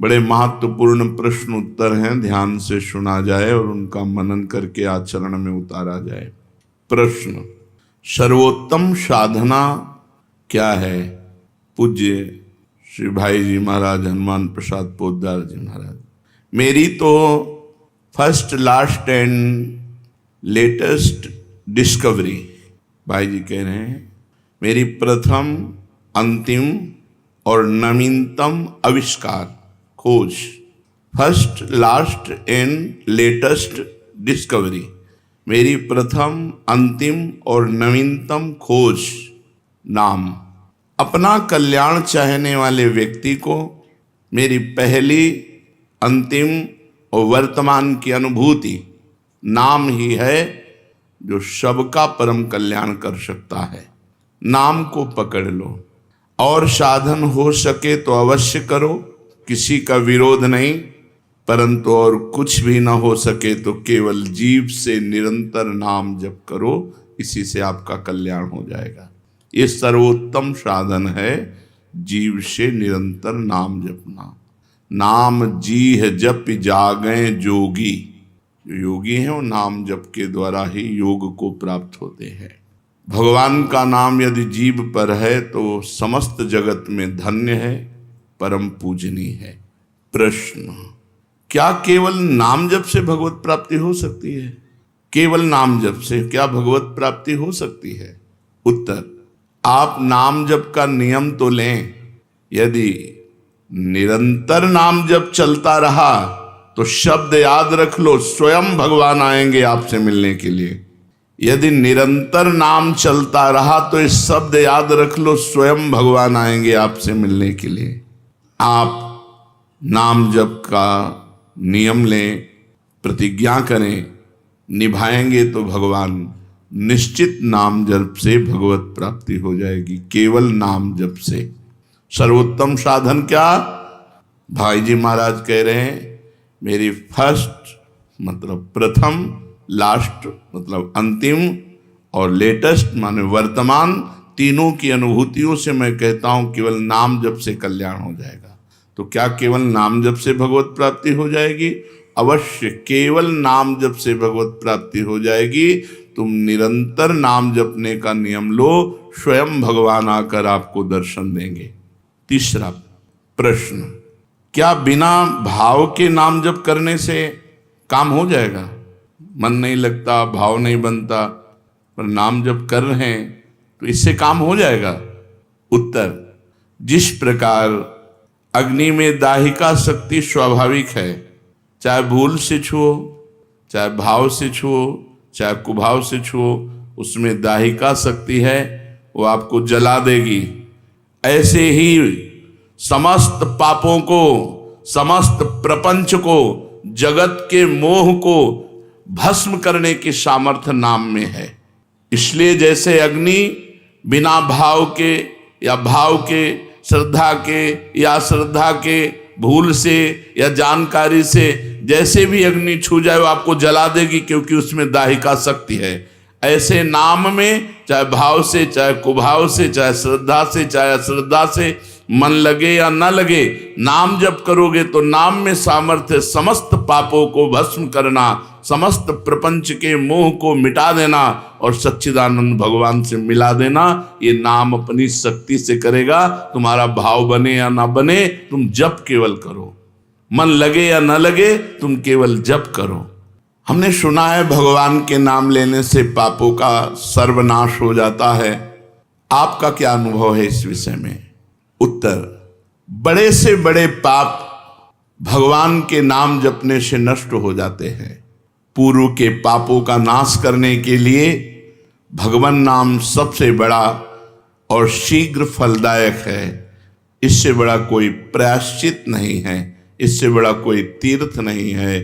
बड़े महत्वपूर्ण प्रश्न उत्तर हैं, ध्यान से सुना जाए और उनका मनन करके आचरण में उतारा जाए। प्रश्न, सर्वोत्तम साधना क्या है? पूज्य श्री भाई जी महाराज हनुमान प्रसाद पोद्दार जी महाराज। मेरी तो first, last and latest discovery, भाई जी कह रहे हैं, मेरी प्रथम, अंतिम और नवीनतम आविष्कार, खोज, first, last and latest discovery, मेरी प्रथम, अंतिम और नवीनतम खोज, नाम। अपना कल्याण चाहने वाले व्यक्ति को मेरी पहली, अंतिम और वर्तमान की अनुभूति नाम ही है जो सबका परम कल्याण कर सकता है। नाम को पकड़ लो और साधन हो सके तो अवश्य करो, किसी का विरोध नहीं, परंतु और कुछ भी ना हो सके तो केवल जीव से निरंतर नाम जप करो, इसी से आपका कल्याण हो जाएगा। ये सर्वोत्तम साधन है, जीव से निरंतर नाम जपना। नाम जीह जप जागें जोगी, जो योगी हैं वो नाम जप के द्वारा ही योग को प्राप्त होते हैं। भगवान का नाम यदि जीव पर है तो समस्त जगत में धन्य है, परम पूजनीय है। प्रश्न, क्या केवल नाम जप से भगवत प्राप्ति हो सकती है? केवल नाम जप से क्या भगवत प्राप्ति हो सकती है? उत्तर, आप नाम जप का नियम तो लें, यदि निरंतर नाम जप चलता रहा तो शब्द याद रख लो, स्वयं भगवान आएंगे आपसे मिलने के लिए। यदि निरंतर नाम चलता रहा तो इस शब्द याद रख लो, स्वयं भगवान आएंगे आपसे मिलने के लिए। आप नाम जप का नियम लें, प्रतिज्ञा करें, निभाएंगे तो भगवान निश्चित नाम जप से भगवत प्राप्ति हो जाएगी, केवल नाम जप से। सर्वोत्तम साधन क्या? भाई जी महाराज कह रहे हैं, मेरी फर्स्ट मतलब प्रथम, लास्ट मतलब अंतिम और लेटेस्ट माने वर्तमान, तीनों की अनुभूतियों से मैं कहता हूं केवल नाम जप से कल्याण हो जाएगा। तो क्या केवल नाम जप से भगवत प्राप्ति हो जाएगी? अवश्य केवल नाम जप से भगवत प्राप्ति हो जाएगी। तुम निरंतर नाम जपने का नियम लो, स्वयं भगवान आकर आपको दर्शन देंगे। तीसरा प्रश्न, क्या बिना भाव के नाम जप करने से काम हो जाएगा? मन नहीं लगता, भाव नहीं बनता, पर नाम जप कर रहे हैं तो इससे काम हो जाएगा? उत्तर, जिस प्रकार अग्नि में दाहिका शक्ति स्वाभाविक है, चाहे भूल से छुओ, चाहे भाव से छुओ, चाहे कुभाव से छुओ, उसमें दाहिका शक्ति है, वो आपको जला देगी। ऐसे ही समस्त पापों को, समस्त प्रपंच को, जगत के मोह को भस्म करने की सामर्थ्य नाम में है। इसलिए जैसे अग्नि बिना भाव के या भाव के, श्रद्धा के या श्रद्धा के, भूल से या जानकारी से, जैसे भी अग्नि छू जाए वो आपको जला देगी, क्योंकि उसमें दाहिका शक्ति है। ऐसे नाम में चाहे भाव से, चाहे कुभाव से, चाहे श्रद्धा से, चाहे अश्रद्धा से, मन लगे या न लगे, नाम जप करोगे तो नाम में सामर्थ्य समस्त पापों को भस्म करना, समस्त प्रपंच के मोह को मिटा देना और सच्चिदानंद भगवान से मिला देना। ये नाम अपनी शक्ति से करेगा। तुम्हारा भाव बने या ना बने, तुम जप केवल करो, मन लगे या न लगे, तुम केवल जप करो। हमने सुना है भगवान के नाम लेने से पापों का सर्वनाश हो जाता है। आपका क्या अनुभव है इस विषय में? उत्तर, बड़े से बड़े पाप भगवान के नाम जपने से नष्ट हो जाते हैं। पूर्व के पापों का नाश करने के लिए भगवान नाम सबसे बड़ा और शीघ्र फलदायक है। इससे बड़ा कोई प्रायश्चित नहीं है, इससे बड़ा कोई तीर्थ नहीं है।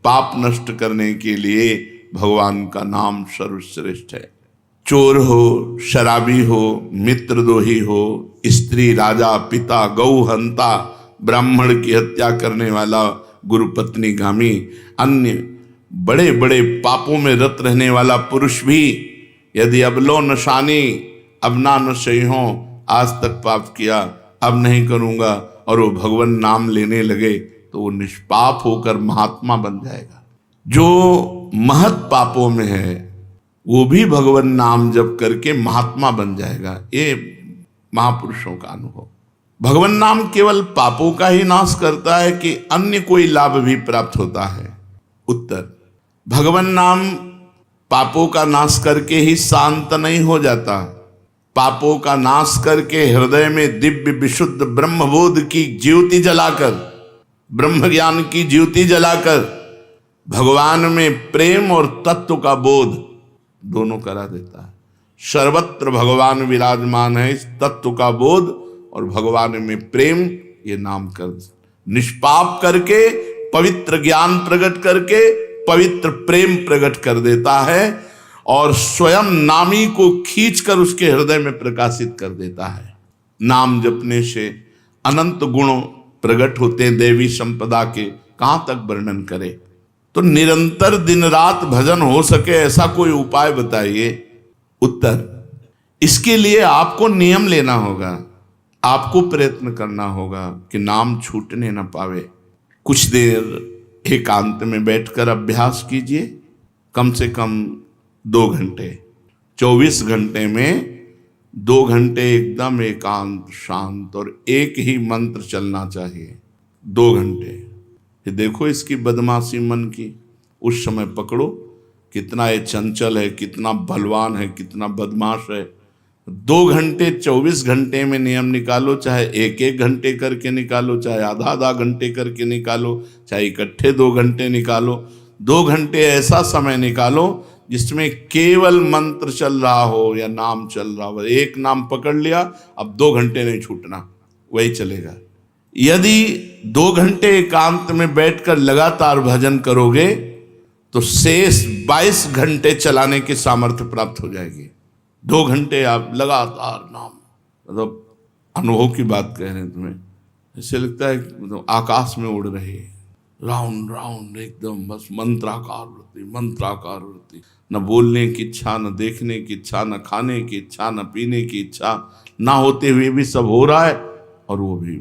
पाप नष्ट करने के लिए भगवान का नाम सर्वश्रेष्ठ है। चोर हो, शराबी हो, मित्रद्रोही हो, स्त्री, राजा, पिता, गौ हंता, ब्राह्मण की हत्या करने वाला, गुरुपत्नी गामी, अन्य बड़े बड़े पापों में रत रहने वाला पुरुष भी यदि अब लो नशानी, अब ना नशे हो, आज तक पाप किया, अब नहीं करूँगा और वो भगवान नाम लेने लगे तो वो निष्पाप होकर महात्मा बन जाएगा। जो महत पापों में है वो भी भगवान नाम जप करके महात्मा बन जाएगा। ये महापुरुषों का अनुभव। भगवान नाम केवल पापों का ही नाश करता है कि अन्य कोई लाभ भी प्राप्त होता है? उत्तर, भगवान नाम पापों का नाश करके ही शांत नहीं हो जाता। पापों का नाश करके हृदय में दिव्य विशुद्ध ब्रह्मबोध की ज्योति जलाकर, ब्रह्म ज्ञान की ज्योति जलाकर भगवान में प्रेम और तत्व का बोध दोनों करा देता है। सर्वत्र भगवान विराजमान है, इस तत्व का बोध और भगवान में प्रेम, ये नाम कर निष्पाप करके पवित्र ज्ञान प्रकट करके पवित्र प्रेम प्रकट कर देता है और स्वयं नामी को खींचकर उसके हृदय में प्रकाशित कर देता है। नाम जपने से अनंत गुण प्रकट होते हैं देवी संपदा के, कहां तक वर्णन करें। तो निरंतर दिन रात भजन हो सके ऐसा कोई उपाय बताइए। उत्तर, इसके लिए आपको नियम लेना होगा, आपको प्रयत्न करना होगा कि नाम छूटने न पावे। कुछ देर एकांत में बैठकर अभ्यास कीजिए, कम से कम 2 घंटे। 24 घंटे में 2 घंटे एकदम एकांत शांत और एक ही मंत्र चलना चाहिए। 2 घंटे ये देखो इसकी बदमाशी मन की, उस समय पकड़ो कितना ये चंचल है, कितना बलवान है, कितना बदमाश है। 2 घंटे 24 घंटे में नियम निकालो, चाहे 1-1 घंटे करके निकालो, चाहे आधा घंटे करके निकालो, चाहे इकट्ठे 2 घंटे निकालो। 2 घंटे ऐसा समय निकालो जिसमें केवल मंत्र चल रहा हो या नाम चल रहा हो। एक नाम पकड़ लिया, अब 2 घंटे नहीं छूटना, वही चलेगा। यदि 2 घंटे एकांत में बैठकर लगातार भजन करोगे तो शेष 22 घंटे चलाने की सामर्थ्य प्राप्त हो जाएगी। 2 घंटे आप लगातार नाम, मतलब अनुभव की बात कह रहे हैं तुम्हें, ऐसे लगता है मतलब आकाश में उड़ रहे हैं, राउंड राउंड एकदम, बस मंत्राकार वृत्ति, न बोलने की इच्छा, न देखने की इच्छा, न खाने की इच्छा, न पीने की इच्छा, ना होते हुए भी सब हो रहा है। और वो भी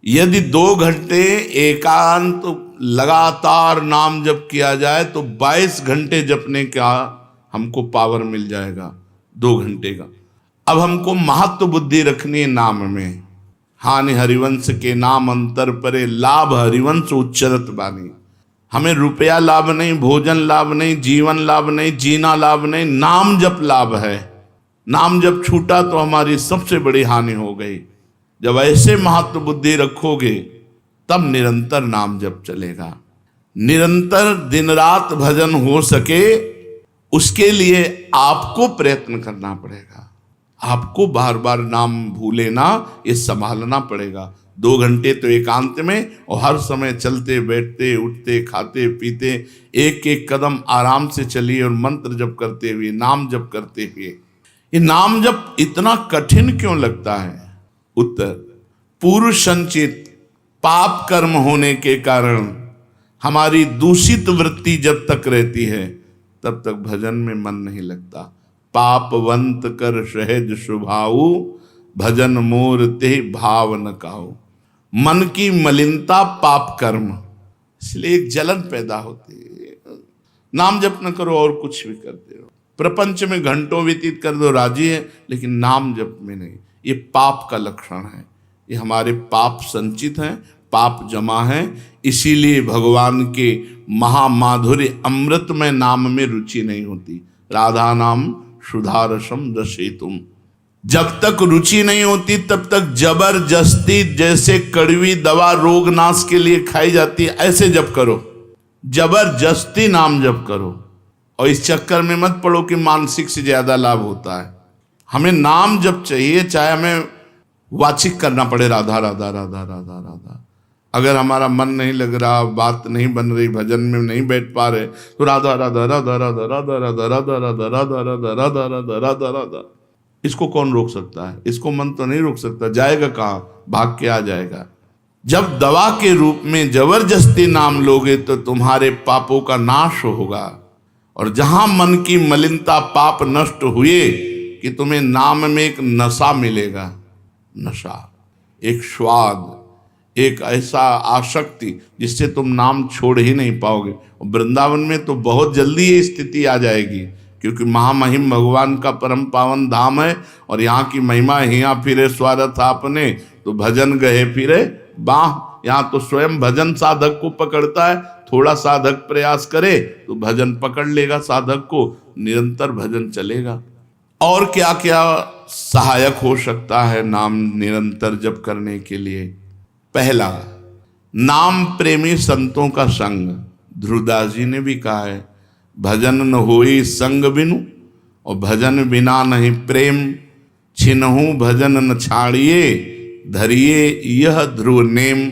यदि 2 घंटे एकांत लगातार नाम जप किया जाए तो 22 घंटे जपने का हमको पावर मिल जाएगा 2 घंटे का। अब हमको महत्व बुद्धि रखनी है नाम में। हानि हरिवंश के नाम अंतर परे, लाभ हरिवंश उच्चरत बानी। हमें रुपया लाभ नहीं, भोजन लाभ नहीं, जीवन लाभ नहीं, जीना लाभ नहीं, नाम जप लाभ है। नाम जब छूटा तो हमारी सबसे बड़ी हानि हो गई। जब ऐसे महत्व बुद्धि रखोगे तब निरंतर नाम जप चलेगा। निरंतर दिन रात भजन हो सके उसके लिए आपको प्रयत्न करना पड़ेगा। आपको बार बार नाम भूले ना, ये संभालना पड़ेगा। 2 घंटे तो एकांत में और हर समय चलते बैठते उठते खाते पीते एक एक कदम आराम से चलिए और मंत्र जप करते हुए, नाम जप करते हुए। ये नाम जप इतना कठिन क्यों लगता है? उत्तर, पूर्व संचित पाप कर्म होने के कारण हमारी दूषित वृत्ति जब तक रहती है तब तक भजन में मन नहीं लगता। पापवंत कर सहज स्वभाव, भजन मोर ते भाव न काऊ। मन की मलिनता पाप कर्म, इसलिए एक जलन पैदा होती है। नाम जप न करो और कुछ भी करते हो, प्रपंच में घंटों व्यतीत कर दो, राजी है, लेकिन नाम जप में नहीं। ये पाप का लक्षण है। ये हमारे पाप संचित हैं, पाप जमा है। इसीलिए भगवान के महामाधुर्य अमृतमय नाम में रुचि नहीं होती। राधा नाम सुधारसम रसेतुम, जब तक रुचि नहीं होती तब तक जबरदस्ती, जैसे कड़वी दवा रोग नाश के लिए खाई जाती है, ऐसे जप करो, जबरदस्ती नाम जप करो। और इस चक्कर में मत पड़ो कि मानसिक से ज्यादा लाभ होता है। हमें नाम जप चाहिए, चाहे हमें वाचिक करना पड़े राधा राधा राधा राधा राधा। अगर हमारा मन नहीं लग रहा, बात नहीं बन रही, भजन में नहीं बैठ पा रहे, तो राधा राधा राधा राधा राधा राधा राधा राधा राधा राधा राधा राधा राधा राधा। इसको कौन रोक सकता है? इसको मन तो नहीं रोक सकता, जाएगा कहाँ, भाग के आ जाएगा। जब दवा के रूप में जबरदस्ती नाम लोगे तो तुम्हारे पापों का नाश होगा। और जहां मन की मलिनता पाप नष्ट हुए कि तुम्हें नाम में एक नशा मिलेगा, नशा, एक स्वाद, एक ऐसा आसक्ति जिससे तुम नाम छोड़ ही नहीं पाओगे। और वृंदावन में तो बहुत जल्दी ये स्थिति आ जाएगी, क्योंकि महामहिम भगवान का परम पावन धाम है और यहाँ की महिमा हिया फिरे स्वार्थ आपने, तो भजन गए फिरे बाह। यहाँ तो स्वयं भजन साधक को पकड़ता है, थोड़ा साधक प्रयास करे तो भजन पकड़ लेगा साधक को, निरंतर भजन चलेगा। और क्या क्या सहायक हो सकता है नाम निरंतर जप करने के लिए? पहला, नाम प्रेमी संतों का संग। ध्रुवदास जी ने भी कहा है, भजन न होई संग बिनु, और भजन बिना नहीं प्रेम, छिनहु भजन न छाड़िए, धरिए यह ध्रुव नेम।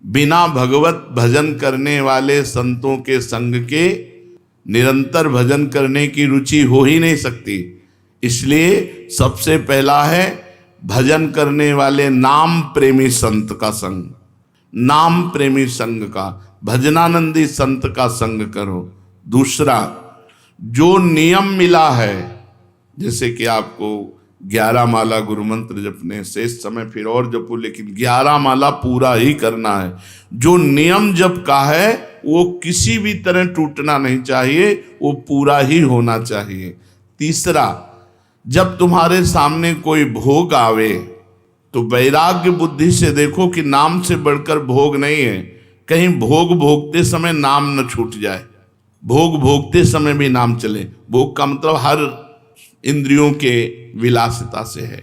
बिना भगवत भजन करने वाले संतों के संग के निरंतर भजन करने की रुचि हो ही नहीं सकती। इसलिए सबसे पहला है भजन करने वाले नाम प्रेमी संत का संग। नाम प्रेमी संग का, भजनानंदी संत का संग करो। दूसरा, जो नियम मिला है, जैसे कि आपको 11 माला गुरु मंत्र जपने, शेष समय फिर और जपो, लेकिन 11 माला पूरा ही करना है। जो नियम जप का है वो किसी भी तरह टूटना नहीं चाहिए, वो पूरा ही होना चाहिए। तीसरा, जब तुम्हारे सामने कोई भोग आवे तो वैराग्य बुद्धि से देखो कि नाम से बढ़कर भोग नहीं है। कहीं भोग भोगते समय नाम न छूट जाए, भोग भोगते समय भी नाम चले। भोग का मतलब हर इंद्रियों के विलासिता से है।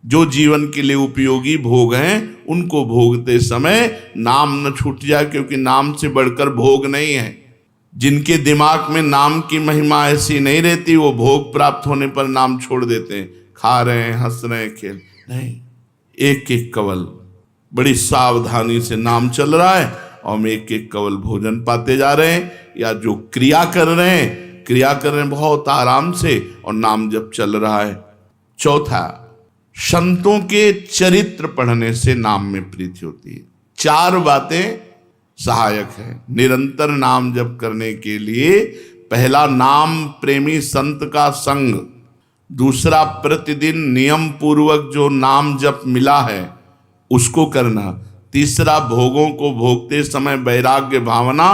जो जीवन के लिए उपयोगी भोग हैं उनको भोगते समय नाम न छूट जाए, क्योंकि नाम से बढ़कर भोग नहीं है। जिनके दिमाग में नाम की महिमा ऐसी नहीं रहती, वो भोग प्राप्त होने पर नाम छोड़ देते हैं। खा रहे हैं, हंस रहे हैं, खेल नहीं, एक एक कवल बड़ी सावधानी से नाम चल रहा है और हम एक एक कवल भोजन पाते जा रहे हैं, या जो क्रिया कर रहे हैं बहुत आराम से और नाम जब चल रहा है। चौथा, संतों के चरित्र पढ़ने से नाम में प्रीति होती है। 4 बातें सहायक है निरंतर नाम जप करने के लिए। पहला, नाम प्रेमी संत का संग। दूसरा, प्रतिदिन नियम पूर्वक जो नाम जप मिला है उसको करना। तीसरा, भोगों को भोगते समय वैराग्य भावना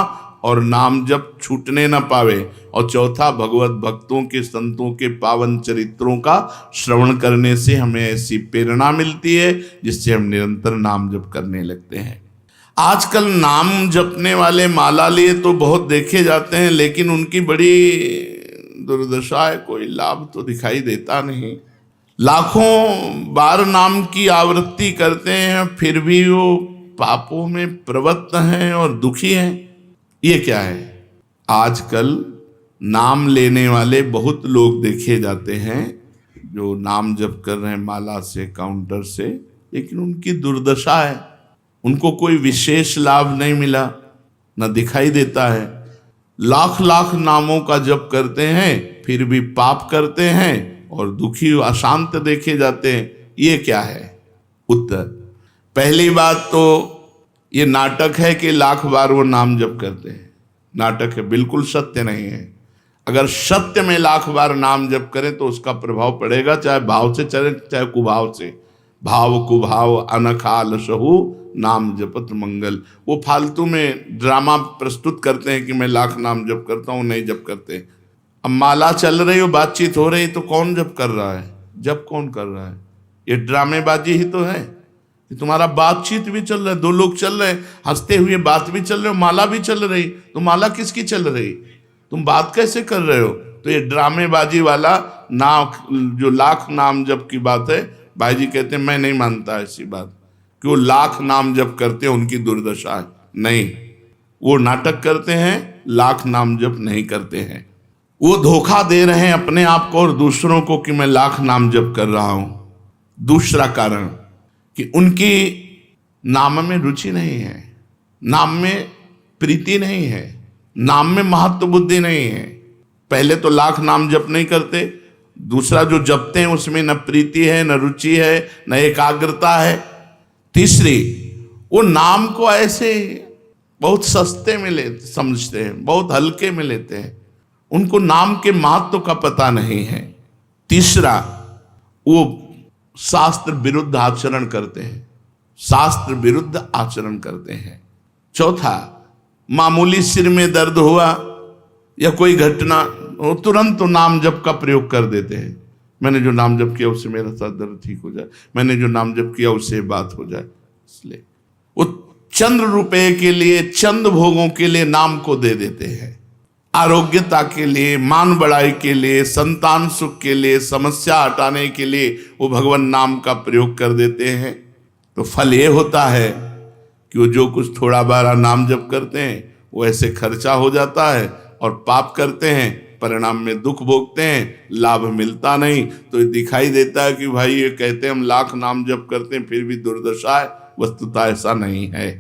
और नाम जप छूटने न पावे। और चौथा, भगवत भक्तों के संतों के पावन चरित्रों का श्रवण करने से हमें ऐसी प्रेरणा मिलती है जिससे हम निरंतर नाम जप करने लगते हैं। आजकल नाम जपने वाले माला लिए तो बहुत देखे जाते हैं, लेकिन उनकी बड़ी दुर्दशा है, कोई लाभ तो दिखाई देता नहीं। लाखों बार नाम की आवृत्ति करते हैं, फिर भी वो पापों में प्रवृत्त हैं और दुखी हैं। ये क्या है? आजकल नाम लेने वाले बहुत लोग देखे जाते हैं जो नाम जप कर रहे हैं माला से, काउंटर से, लेकिन उनकी दुर्दशा है, उनको कोई विशेष लाभ नहीं मिला, न दिखाई देता है। लाख लाख नामों का जप करते हैं फिर भी पाप करते हैं और दुखी अशांत देखे जाते हैं। ये क्या है? उत्तर, पहली बात तो ये नाटक है कि लाख बार वो नाम जप करते हैं। नाटक है, बिल्कुल सत्य नहीं है। अगर सत्य में लाख बार नाम जप करें तो उसका प्रभाव पड़ेगा, चाहे भाव से चले चाहे कुभाव से। भाव कुभाव अनखाल सहु नाम जपत मंगल। वो फालतू में ड्रामा प्रस्तुत करते हैं कि मैं लाख नाम जप करता हूँ, नहीं जप करते। अब माला चल रही हो, बातचीत हो रही, तो कौन जप कर रहा है? जप कौन कर रहा है? ये ड्रामेबाजी ही तो है। तुम्हारा बातचीत भी चल रहा है, 2 लोग चल रहे हैं, हंसते हुए बात भी चल रहे हो, माला भी चल रही। तो माला किसकी चल रही? तुम बात कैसे कर रहे हो? तो ये ड्रामेबाजी वाला जो लाख नाम जप की बात है, भाई जी कहते हैं मैं नहीं मानता ऐसी बात कि वो लाख नाम जप करते हैं उनकी दुर्दशा है। नहीं, वो नाटक करते हैं, लाख नाम जप नहीं करते हैं। वो धोखा दे रहे हैं अपने आप को और दूसरों को कि मैं लाख नाम जप कर रहा हूं। दूसरा कारण कि उनकी नाम में रुचि नहीं है, नाम में प्रीति नहीं है, नाम में महत्व बुद्धि नहीं है। पहले तो लाख नाम जप नहीं करते, दूसरा जो जपते हैं उसमें न प्रीति है, न रुचि है, न एकाग्रता है। तीसरी, वो नाम को ऐसे बहुत सस्ते में समझते हैं, बहुत हल्के में लेते हैं, उनको नाम के महत्व का पता नहीं है। तीसरा, वो शास्त्र विरुद्ध आचरण करते हैं। शास्त्र विरुद्ध आचरण करते हैं। चौथा, मामूली सिर में दर्द हुआ या कोई घटना हो, तुरंत तो नाम जप का प्रयोग कर देते हैं। मैंने जो नाम जप किया उससे मेरा सर दर्द ठीक हो जाए, मैंने जो नाम जप किया उससे बात हो जाए। इसलिए वो चंद्र रुपए के लिए, चंद भोगों के लिए नाम को दे देते हैं। आरोग्यता के लिए, मान बढ़ाई के लिए, संतान सुख के लिए, समस्या हटाने के लिए वो भगवान नाम का प्रयोग कर देते हैं। तो फल ये होता है कि वो जो कुछ थोड़ा बारा नाम जप करते हैं वो ऐसे खर्चा हो जाता है, और पाप करते हैं परिणाम में दुख भोगते हैं, लाभ मिलता नहीं। तो ये दिखाई देता है कि भाई ये कहते हैं हम लाख नाम जप करते हैं फिर भी दुर्दशा है, वस्तुतः ऐसा नहीं है।